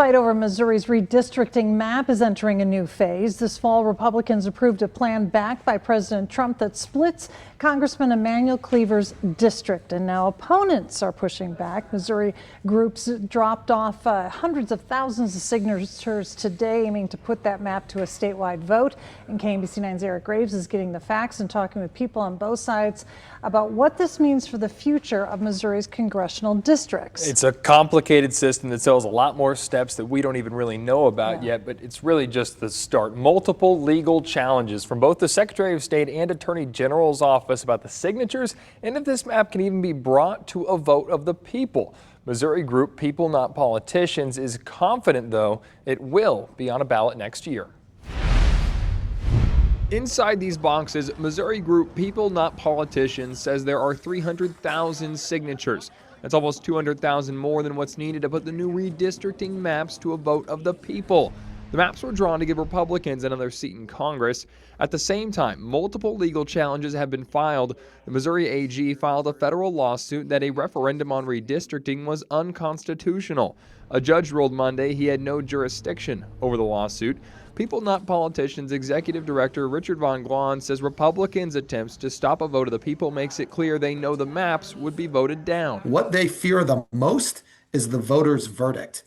Fight over Missouri's redistricting map is entering a new phase. This fall, Republicans approved a plan backed by President Trump that splits Congressman Emanuel Cleaver's district. And now opponents are pushing back. Missouri groups dropped off hundreds of thousands of signatures today, aiming to put that map to a statewide vote. And KMBC9's Eric Graves is getting the facts and talking with people on both sides about what this means for the future of Missouri's congressional districts. It's a complicated system that tells a lot more steps that we don't even really know about yet, but it's really just the start. Multiple legal challenges from both the Secretary of State and Attorney General's office about the signatures and if this map can even be brought to a vote of the people. Missouri group People Not Politicians is confident, though, it will be on a ballot next year. Inside these boxes, Missouri group People Not Politicians says there are 300,000 signatures. That's almost 200,000 more than what's needed to put the new redistricting maps to a vote of the people. The maps were drawn to give Republicans another seat in Congress. At the same time, multiple legal challenges have been filed. The Missouri AG filed a federal lawsuit that a referendum on redistricting was unconstitutional. A judge ruled Monday he had no jurisdiction over the lawsuit. People Not Politicians Executive Director Richard Von Glahn says Republicans' attempts to stop a vote of the people makes it clear they know the maps would be voted down. What they fear the most is the voters' verdict.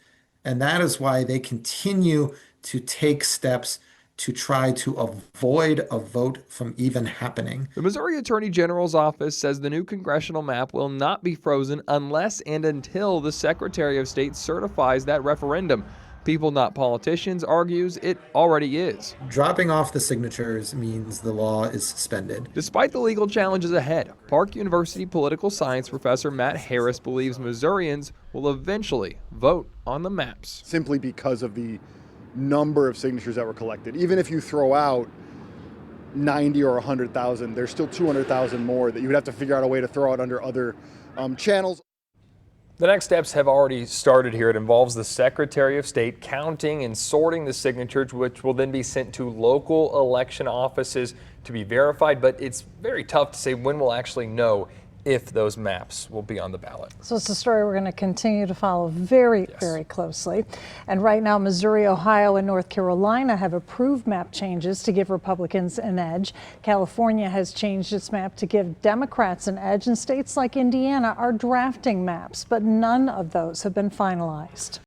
And that is why they continue to take steps to try to avoid a vote from even happening. The Missouri Attorney General's office says the new congressional map will not be frozen unless and until the Secretary of State certifies that referendum. People Not Politicians argues it already is. Dropping off the signatures means the law is suspended. Despite the legal challenges ahead, Park University political science professor Matt Harris believes Missourians will eventually vote on the maps. Simply because of the number of signatures that were collected. Even if you throw out 90 or 100,000, there's still 200,000 more that you would have to figure out a way to throw out under other channels. The next steps have already started here. It involves the Secretary of State counting and sorting the signatures, which will then be sent to local election offices to be verified. But it's very tough to say when we'll actually know if those maps will be on the ballot. So it's a story we're going to continue to follow very closely. And right now, Missouri, Ohio, and North Carolina have approved map changes to give Republicans an edge. California has changed its map to give Democrats an edge, and states like Indiana are drafting maps, but none of those have been finalized.